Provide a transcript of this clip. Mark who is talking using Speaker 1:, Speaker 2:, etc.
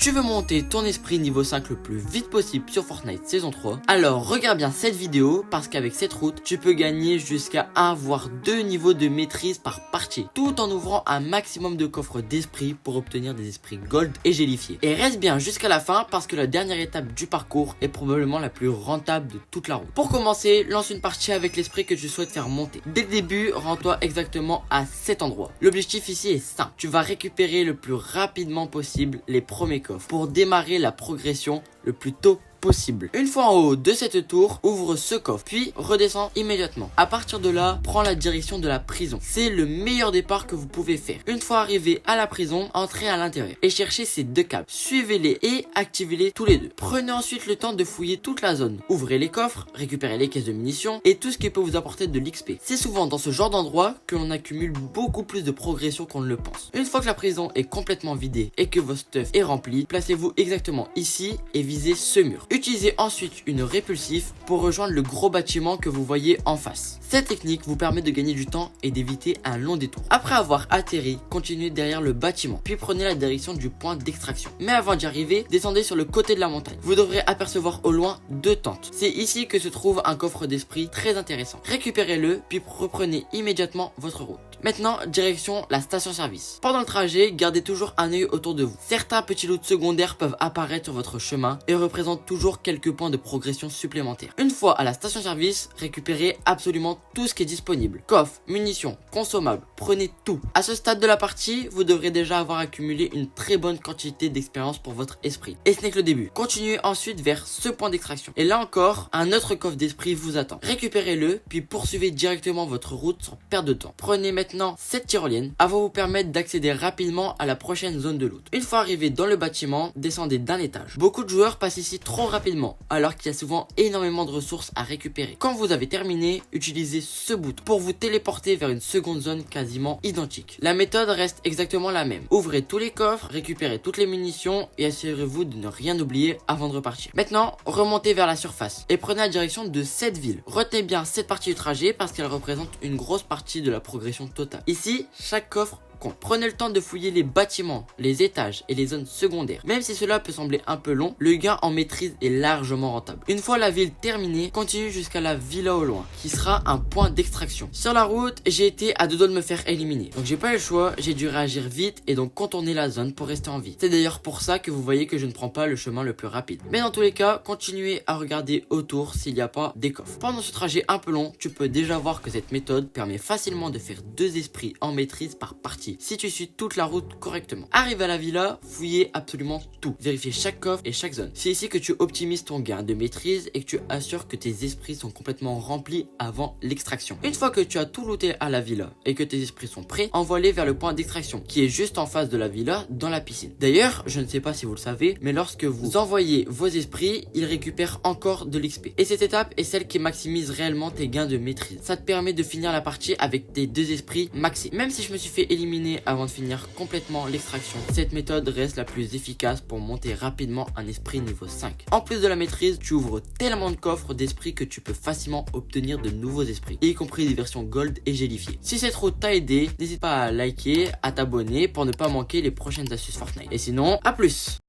Speaker 1: Tu veux monter ton esprit niveau 5 le plus vite possible sur Fortnite saison 3? Alors regarde bien cette vidéo parce qu'avec cette route, tu peux gagner jusqu'à 1 voire 2 niveaux de maîtrise par partie, tout en ouvrant un maximum de coffres d'esprit pour obtenir des esprits gold et gélifiés. Et reste bien jusqu'à la fin parce que la dernière étape du parcours est probablement la plus rentable de toute la route. Pour commencer, lance une partie avec l'esprit que tu souhaites faire monter. Dès le début, rends-toi exactement à cet endroit. L'objectif ici est simple, tu vas récupérer le plus rapidement possible les premiers coffres pour démarrer la progression le plus tôt possible. Une fois en haut de cette tour, ouvre ce coffre, puis redescends immédiatement. À partir de là, prends la direction de la prison. C'est le meilleur départ que vous pouvez faire. Une fois arrivé à la prison, entrez à l'intérieur et cherchez ces deux câbles. Suivez-les et activez-les tous les deux. Prenez ensuite le temps de fouiller toute la zone. Ouvrez les coffres, récupérez les caisses de munitions et tout ce qui peut vous apporter de l'XP. C'est souvent dans ce genre d'endroit que l'on accumule beaucoup plus de progression qu'on ne le pense. Une fois que la prison est complètement vidée et que votre stuff est rempli, placez-vous exactement ici et visez ce mur. Utilisez ensuite une répulsif pour rejoindre le gros bâtiment que vous voyez en face. Cette technique vous permet de gagner du temps et d'éviter un long détour. Après avoir atterri, continuez derrière le bâtiment, puis prenez la direction du point d'extraction. Mais avant d'y arriver, descendez sur le côté de la montagne. Vous devrez apercevoir au loin 2 tentes. C'est ici que se trouve un coffre d'esprit très intéressant. Récupérez-le, puis reprenez immédiatement votre route. Maintenant, direction la station-service. Pendant le trajet, gardez toujours un œil autour de vous. Certains petits loots secondaires peuvent apparaître sur votre chemin et représentent toujours quelques points de progression supplémentaires. Une fois à la station-service, récupérez absolument tout ce qui est disponible. Coffre, munitions, consommables, prenez tout. À ce stade de la partie, vous devrez déjà avoir accumulé une très bonne quantité d'expérience pour votre esprit. Et ce n'est que le début. Continuez ensuite vers ce point d'extraction. Et là encore, un autre coffre d'esprit vous attend. Récupérez-le, puis poursuivez directement votre route sans perdre de temps. Prenez maintenant cette tyrolienne. Elle va vous permettre d'accéder rapidement à la prochaine zone de loot. Une fois arrivé dans le bâtiment, descendez d'un étage. Beaucoup de joueurs passent ici trop rapidement, alors qu'il y a souvent énormément de ressources à récupérer. Quand vous avez terminé, utilisez ce bouton pour vous téléporter vers une seconde zone quasiment identique. La méthode reste exactement la même. Ouvrez tous les coffres, récupérez toutes les munitions et assurez-vous de ne rien oublier avant de repartir. Maintenant, remontez vers la surface et prenez la direction de cette ville. Retenez bien cette partie du trajet parce qu'elle représente une grosse partie de la progression totale. Ici, chaque coffre compte. Prenez le temps de fouiller les bâtiments, les étages et les zones secondaires. Même si cela peut sembler un peu long, le gain en maîtrise est largement rentable. Une fois la ville terminée, continue jusqu'à la villa au loin, qui sera un point d'extraction. Sur la route, j'ai été à 2 doigts de me faire éliminer. Donc j'ai pas eu le choix, j'ai dû réagir vite et donc contourner la zone pour rester en vie. C'est d'ailleurs pour ça que vous voyez que je ne prends pas le chemin le plus rapide. Mais dans tous les cas, continuez à regarder autour s'il n'y a pas des coffres. Pendant ce trajet un peu long, tu peux déjà voir que cette méthode permet facilement de faire 2 esprits en maîtrise par partie, si tu suis toute la route correctement. Arrive à la villa, fouillez absolument tout. Vérifiez chaque coffre et chaque zone. C'est ici que tu optimises ton gain de maîtrise et que tu assures que tes esprits sont complètement remplis avant l'extraction. Une fois que tu as tout looté à la villa et que tes esprits sont prêts, envoie-les vers le point d'extraction qui est juste en face de la villa dans la piscine. D'ailleurs, je ne sais pas si vous le savez, mais lorsque vous envoyez vos esprits, ils récupèrent encore de l'XP. Et cette étape est celle qui maximise réellement tes gains de maîtrise. Ça te permet de finir la partie avec tes 2 esprits maxés. Même si je me suis fait éliminer avant de finir complètement l'extraction, cette méthode reste la plus efficace pour monter rapidement un esprit niveau 5. En plus de la maîtrise, tu ouvres tellement de coffres d'esprits que tu peux facilement obtenir de nouveaux esprits, y compris des versions gold et gélifiées. Si cette route t'a aidé, n'hésite pas à liker, à t'abonner pour ne pas manquer les prochaines astuces Fortnite. Et sinon, à plus!